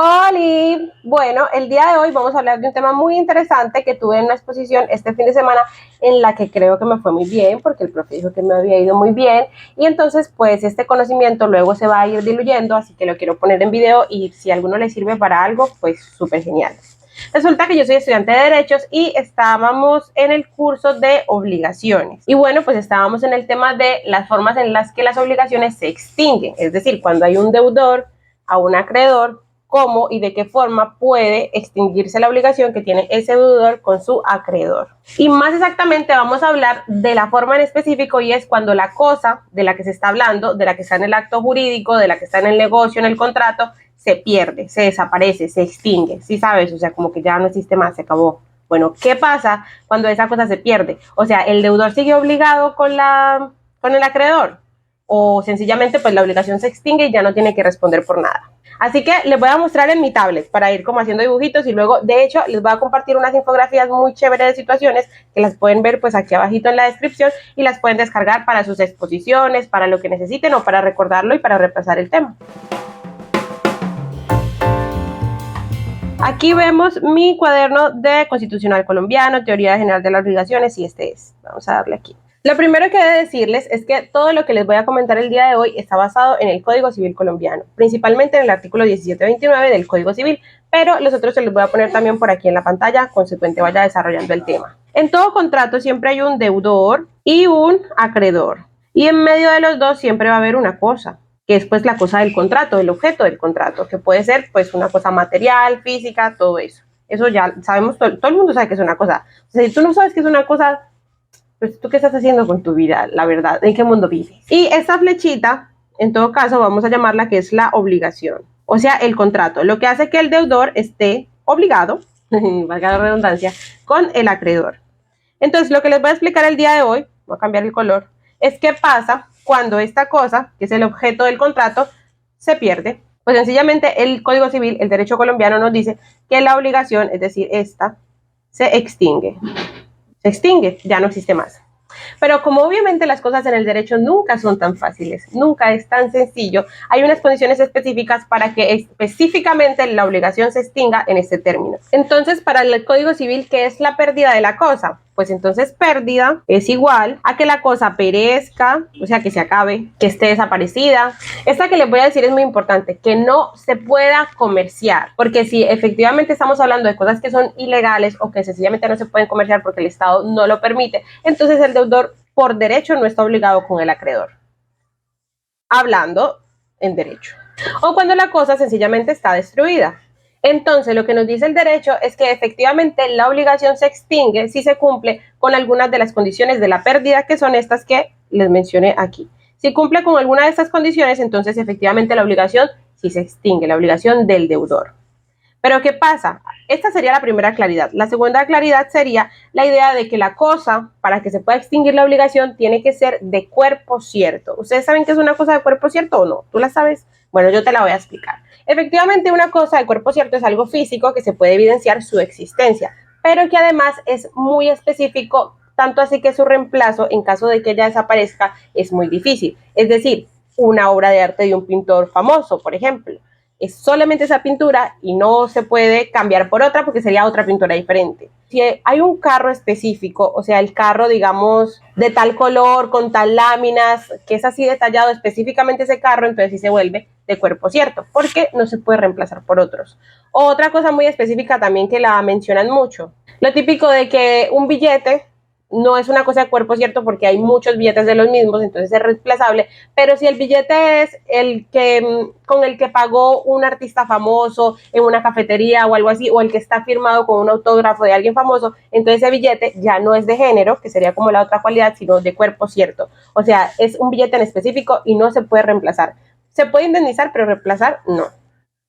Oli, bueno, el día de hoy vamos a hablar de un tema muy interesante que tuve en una exposición este fin de semana en la que creo que me fue muy bien porque el profe dijo que me había ido muy bien y entonces pues este conocimiento luego se va a ir diluyendo, así que lo quiero poner en video y si a alguno le sirve para algo, pues súper genial. Resulta que yo soy estudiante de Derechos y estábamos en el curso de obligaciones. Y bueno, pues estábamos en el tema de las formas en las que las obligaciones se extinguen, es decir, cuando hay un deudor a un acreedor, cómo y de qué forma puede extinguirse la obligación que tiene ese deudor con su acreedor. Y más exactamente vamos a hablar de la forma en específico y es cuando la cosa de la que se está hablando, de la que está en el acto jurídico, de la que está en el negocio, en el contrato, se pierde, se desaparece, se extingue, ¿sí sabes? O sea, como que ya no existe más, se acabó. Bueno, ¿qué pasa cuando esa cosa se pierde? O sea, ¿el deudor sigue obligado con el acreedor? O sencillamente pues la obligación se extingue y ya no tiene que responder por nada. Así que les voy a mostrar en mi tablet para ir como haciendo dibujitos y luego, de hecho, les voy a compartir unas infografías muy chéveres de situaciones que las pueden ver pues aquí abajito en la descripción y las pueden descargar para sus exposiciones, para lo que necesiten o para recordarlo y para repasar el tema. Aquí vemos mi cuaderno de Constitucional Colombiano, Teoría General de las Obligaciones, y este es. Vamos a darle aquí. Lo primero que he de decirles es que todo lo que les voy a comentar el día de hoy está basado en el Código Civil colombiano, principalmente en el artículo 1729 del Código Civil, pero los otros se los voy a poner también por aquí en la pantalla, consecuente vaya desarrollando el tema. En todo contrato siempre hay un deudor y un acreedor, y en medio de los dos siempre va a haber una cosa, que es pues la cosa del contrato, el objeto del contrato, que puede ser pues una cosa material, física, todo eso. Eso ya sabemos, todo el mundo sabe que es una cosa. O sea, si tú no sabes que es una cosa, pues tú qué estás haciendo con tu vida, la verdad, ¿en qué mundo vives? Y esta flechita, en todo caso, vamos a llamarla que es la obligación, o sea, el contrato, lo que hace que el deudor esté obligado, valga la redundancia, con el acreedor. Entonces, lo que les voy a explicar el día de hoy, voy a cambiar el color, es qué pasa cuando esta cosa, que es el objeto del contrato, se pierde. Pues sencillamente el Código Civil, el derecho colombiano nos dice que la obligación, es decir, esta, se extingue. Se extingue, ya no existe más. Pero como obviamente las cosas en el derecho nunca son tan fáciles, nunca es tan sencillo, hay unas condiciones específicas para que específicamente la obligación se extinga en este término. Entonces, para el Código Civil, ¿qué es la pérdida de la cosa? Pues entonces pérdida es igual a que la cosa perezca, o sea, que se acabe, que esté desaparecida. Esta que les voy a decir es muy importante, que no se pueda comerciar, porque si efectivamente estamos hablando de cosas que son ilegales o que sencillamente no se pueden comerciar porque el Estado no lo permite, entonces el deudor por derecho no está obligado con el acreedor. Hablando en derecho. O cuando la cosa sencillamente está destruida. Entonces, lo que nos dice el derecho es que efectivamente la obligación se extingue si se cumple con algunas de las condiciones de la pérdida, que son estas que les mencioné aquí. Si cumple con alguna de estas condiciones, entonces efectivamente la obligación sí se extingue, la obligación del deudor. Pero ¿qué pasa? Esta sería la primera claridad. La segunda claridad sería la idea de que la cosa, para que se pueda extinguir la obligación, tiene que ser de cuerpo cierto. ¿Ustedes saben qué es una cosa de cuerpo cierto o no? ¿Tú la sabes? Bueno, yo te la voy a explicar. Efectivamente, una cosa de cuerpo cierto es algo físico que se puede evidenciar su existencia, pero que además es muy específico, tanto así que su reemplazo, en caso de que ella desaparezca, es muy difícil. Es decir, una obra de arte de un pintor famoso, por ejemplo. Es solamente esa pintura y no se puede cambiar por otra porque sería otra pintura diferente. Si hay un carro específico, o sea, el carro, digamos, de tal color, con tal láminas, que es así detallado específicamente ese carro, entonces sí se vuelve de cuerpo cierto, porque no se puede reemplazar por otros. Otra cosa muy específica también que la mencionan mucho, lo típico de que un billete no es una cosa de cuerpo cierto porque hay muchos billetes de los mismos, entonces es reemplazable, pero si el billete es el que con el que pagó un artista famoso en una cafetería o algo así, o el que está firmado con un autógrafo de alguien famoso, entonces ese billete ya no es de género, que sería como la otra cualidad, sino de cuerpo cierto. O sea, es un billete en específico y no se puede reemplazar. Se puede indemnizar, pero reemplazar no.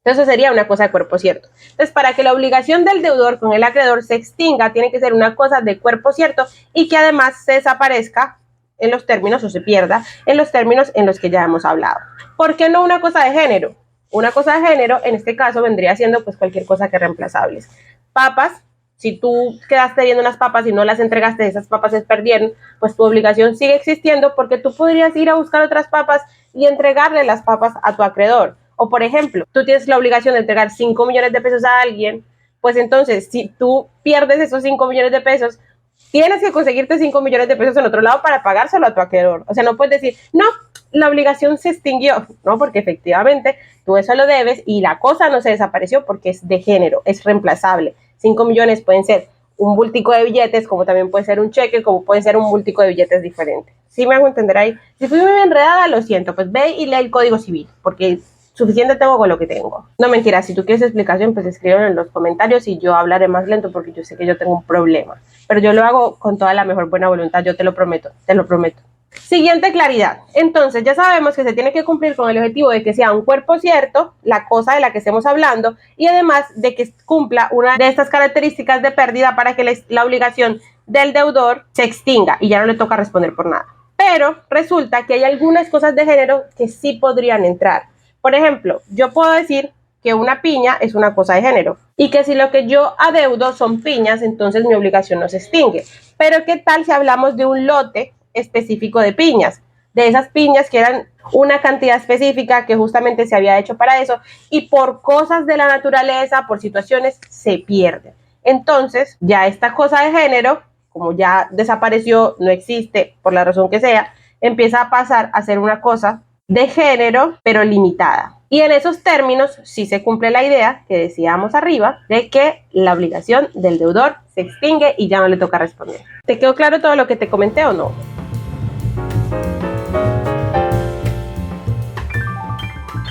Entonces sería una cosa de cuerpo cierto. Entonces, para que la obligación del deudor con el acreedor se extinga, tiene que ser una cosa de cuerpo cierto y que además se desaparezca en los términos o se pierda en los términos en los que ya hemos hablado. ¿Por qué no una cosa de género? Una cosa de género, en este caso, vendría siendo pues cualquier cosa que reemplazables. Papas, si tú quedaste viendo unas papas y no las entregaste, esas papas se perdieron, pues tu obligación sigue existiendo porque tú podrías ir a buscar otras papas y entregarle las papas a tu acreedor. O por ejemplo, tú tienes la obligación de entregar 5 millones de pesos a alguien, pues entonces si tú pierdes esos 5 millones de pesos, tienes que conseguirte 5 millones de pesos en otro lado para pagárselo a tu acreedor. O sea, no puedes decir, no, la obligación se extinguió, no, porque efectivamente tú eso lo debes y la cosa no se desapareció porque es de género, es reemplazable. 5 millones pueden ser un bultico de billetes, como también puede ser un cheque, como puede ser un bultico de billetes diferente. ¿Sí me hago entender ahí? Si fui muy enredada, lo siento, pues ve y lee el Código Civil, porque suficiente tengo con lo que tengo. No, mentira, si tú quieres explicación, pues escríbelo en los comentarios y yo hablaré más lento porque yo sé que yo tengo un problema. Pero yo lo hago con toda la mejor buena voluntad, yo te lo prometo, te lo prometo. Siguiente claridad. Entonces ya sabemos que se tiene que cumplir con el objetivo de que sea un cuerpo cierto, la cosa de la que estemos hablando, y además de que cumpla una de estas características de pérdida para que la obligación del deudor se extinga y ya no le toca responder por nada. Pero resulta que hay algunas cosas de género que sí podrían entrar. Por ejemplo, yo puedo decir que una piña es una cosa de género y que si lo que yo adeudo son piñas, entonces mi obligación no se extingue. Pero ¿qué tal si hablamos de un lote específico de piñas? De esas piñas que eran una cantidad específica que justamente se había hecho para eso y por cosas de la naturaleza, por situaciones, se pierde. Entonces, ya esta cosa de género, como ya desapareció, no existe, por la razón que sea, empieza a pasar a ser una cosa de género, pero limitada. Y en esos términos sí se cumple la idea que decíamos arriba de que la obligación del deudor se extingue y ya no le toca responder. ¿Te quedó claro todo lo que te comenté o no?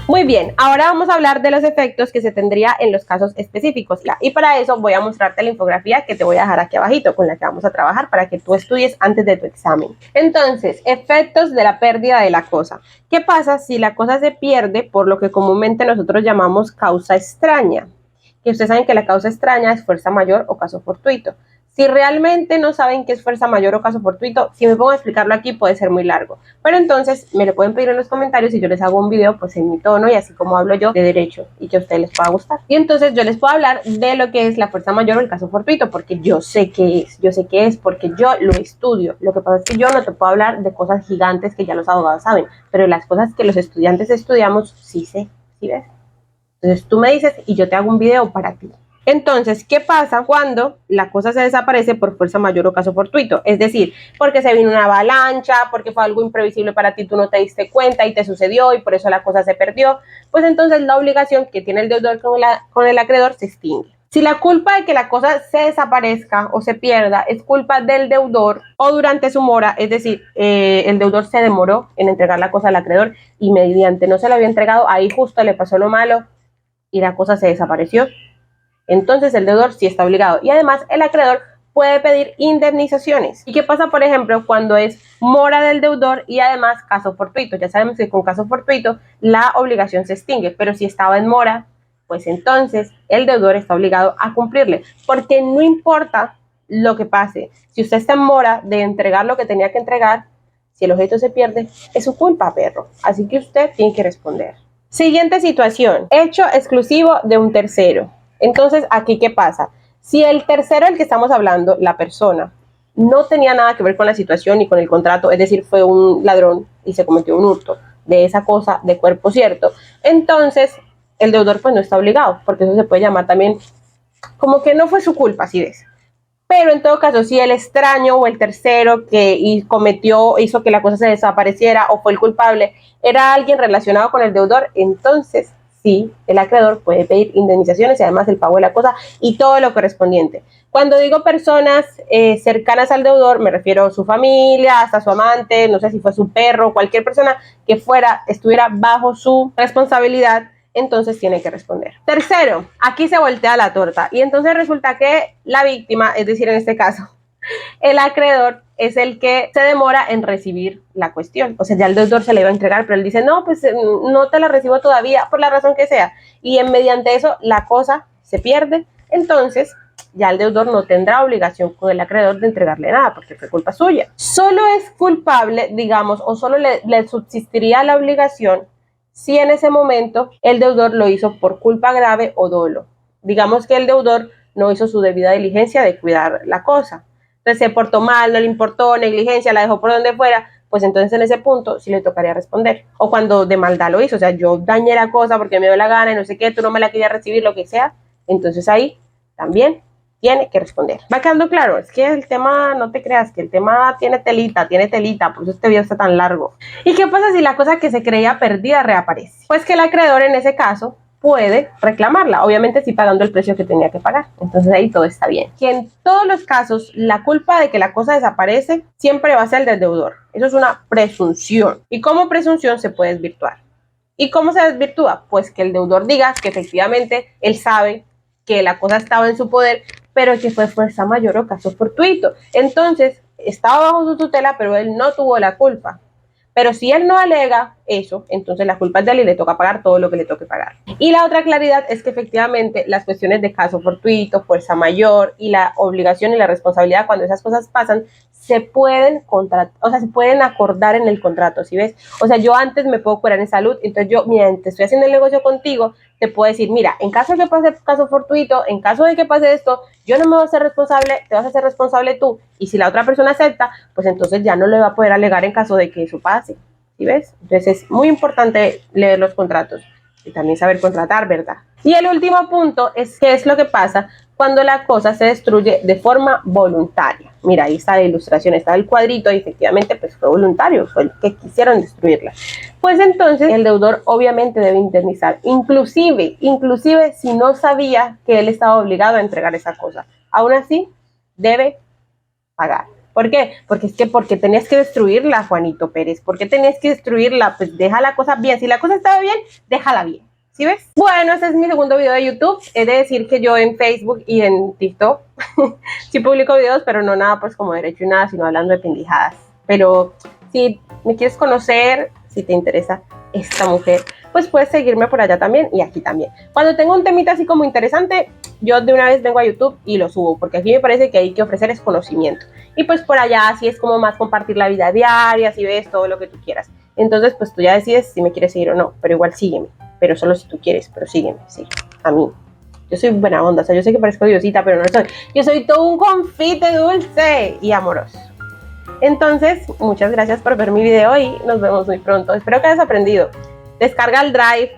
Muy bien, ahora vamos a hablar de los efectos que se tendría en los casos específicos. Y para eso voy a mostrarte la infografía que te voy a dejar aquí abajito, con la que vamos a trabajar para que tú estudies antes de tu examen. Entonces, efectos de la pérdida de la cosa. ¿Qué pasa si la cosa se pierde por lo que comúnmente nosotros llamamos causa extraña? Que ustedes saben que la causa extraña es fuerza mayor o caso fortuito. Si realmente no saben qué es fuerza mayor o caso fortuito, si me pongo a explicarlo aquí puede ser muy largo. Pero entonces me lo pueden pedir en los comentarios y yo les hago un video pues en mi tono y así como hablo yo de derecho y que a ustedes les pueda gustar. Y entonces yo les puedo hablar de lo que es la fuerza mayor o el caso fortuito porque yo sé qué es, porque yo lo estudio. Lo que pasa es que yo no te puedo hablar de cosas gigantes que ya los abogados saben, pero las cosas que los estudiantes estudiamos sí sé, ¿sí ves? Entonces tú me dices y yo te hago un video para ti. Entonces, ¿qué pasa cuando la cosa se desaparece por fuerza mayor o caso fortuito? Es decir, porque se vino una avalancha, porque fue algo imprevisible para ti, tú no te diste cuenta y te sucedió y por eso la cosa se perdió. Pues entonces la obligación que tiene el deudor con el acreedor se extingue. Si la culpa de que la cosa se desaparezca o se pierda es culpa del deudor o durante su mora, es decir, el deudor se demoró en entregar la cosa al acreedor y mediante no se la había entregado, ahí justo le pasó lo malo y la cosa se desapareció, entonces el deudor sí está obligado y además el acreedor puede pedir indemnizaciones. ¿Y qué pasa, por ejemplo, cuando es mora del deudor y además caso fortuito? Ya sabemos que con caso fortuito la obligación se extingue, pero si estaba en mora, pues entonces el deudor está obligado a cumplirle, porque no importa lo que pase, si usted está en mora de entregar lo que tenía que entregar, si el objeto se pierde, es su culpa, perro. Así que usted tiene que responder. Siguiente situación, hecho exclusivo de un tercero. Entonces, ¿aquí qué pasa? Si el tercero del que estamos hablando, la persona, no tenía nada que ver con la situación ni con el contrato, es decir, fue un ladrón y se cometió un hurto de esa cosa de cuerpo cierto, entonces el deudor pues no está obligado, porque eso se puede llamar también como que no fue su culpa, ¿sí ves? Pero en todo caso, si el extraño o el tercero que hizo que la cosa se desapareciera o fue el culpable, era alguien relacionado con el deudor, entonces sí, el acreedor puede pedir indemnizaciones y además el pago de la cosa y todo lo correspondiente. Cuando digo personas cercanas al deudor, me refiero a su familia, hasta su amante, no sé si fue su perro, cualquier persona que estuviera bajo su responsabilidad, entonces tiene que responder. Tercero, aquí se voltea la torta y entonces resulta que la víctima, es decir, en este caso, el acreedor es el que se demora en recibir la cuestión. O sea, ya el deudor se le iba a entregar, pero él dice, no, pues no te la recibo todavía, por la razón que sea. Y mediante eso la cosa se pierde. Entonces, ya el deudor no tendrá obligación con el acreedor de entregarle nada, porque fue culpa suya. Solo es culpable, digamos, o solo le subsistiría la obligación si en ese momento el deudor lo hizo por culpa grave o dolo. Digamos que el deudor no hizo su debida diligencia de cuidar la cosa. Entonces se portó mal, no le importó, negligencia, la dejó por donde fuera, pues entonces en ese punto sí le tocaría responder. O cuando de maldad lo hizo, o sea, yo dañé la cosa porque me dio la gana y no sé qué, tú no me la querías recibir, lo que sea, entonces ahí también tiene que responder. ¿Va quedando claro? Es que el tema, no te creas, que el tema tiene telita, por eso este video está tan largo. ¿Y qué pasa si la cosa que se creía perdida reaparece? Pues que el acreedor en ese caso puede reclamarla, obviamente sí pagando el precio que tenía que pagar. Entonces ahí todo está bien. Que en todos los casos la culpa de que la cosa desaparece siempre va a ser del deudor. Eso es una presunción. Y como presunción se puede desvirtuar. ¿Y cómo se desvirtúa? Pues que el deudor diga que efectivamente él sabe que la cosa estaba en su poder, pero que fue fuerza mayor o caso fortuito. Entonces, estaba bajo su tutela, pero él no tuvo la culpa. Pero si él no alega eso, entonces la culpa es de él y le toca pagar todo lo que le toque pagar. Y la otra claridad es que efectivamente las cuestiones de caso fortuito, fuerza mayor y la obligación y la responsabilidad cuando esas cosas pasan, se pueden se pueden acordar en el contrato, ¿sí ves? O sea, yo antes me puedo curar en salud, entonces yo, mientras estoy haciendo el negocio contigo, te puedo decir, mira, en caso de que pase caso fortuito, en caso de que pase esto, yo no me voy a hacer responsable, te vas a hacer responsable tú, y si la otra persona acepta, pues entonces ya no le va a poder alegar en caso de que eso pase, ¿sí ves? Entonces es muy importante leer los contratos y también saber contratar, ¿verdad? Y el último punto es qué es lo que pasa cuando la cosa se destruye de forma voluntaria. Mira, ahí está la ilustración, está el cuadrito y efectivamente pues fue voluntario, fue el que quisieron destruirla. Pues entonces el deudor obviamente debe indemnizar, inclusive si no sabía que él estaba obligado a entregar esa cosa. Aún así, debe pagar. ¿Por qué? Porque tenías que destruirla, Juanito Pérez. ¿Por qué tenías que destruirla? Pues deja la cosa bien. Si la cosa estaba bien, déjala bien. ¿Sí ves? Bueno, ese es mi segundo video de YouTube. He de decir que yo en Facebook y en TikTok sí publico videos, pero no nada pues como derecho y nada, sino hablando de pendejadas. Pero si me quieres conocer, si te interesa esta mujer, pues puedes seguirme por allá también y aquí también. Cuando tengo un temita así como interesante, yo de una vez vengo a YouTube y lo subo, porque aquí me parece que hay que ofrecer es conocimiento. Y pues por allá así es como más compartir la vida diaria, si ves todo lo que tú quieras. Entonces pues tú ya decides si me quieres seguir o no, pero igual sígueme. Pero solo si tú quieres, pero sígueme, sí, a mí. Yo soy buena onda, o sea, yo sé que parezco diosita, pero no soy. Yo soy todo un confite dulce y amoroso. Entonces, muchas gracias por ver mi video y nos vemos muy pronto. Espero que hayas aprendido. Descarga el Drive,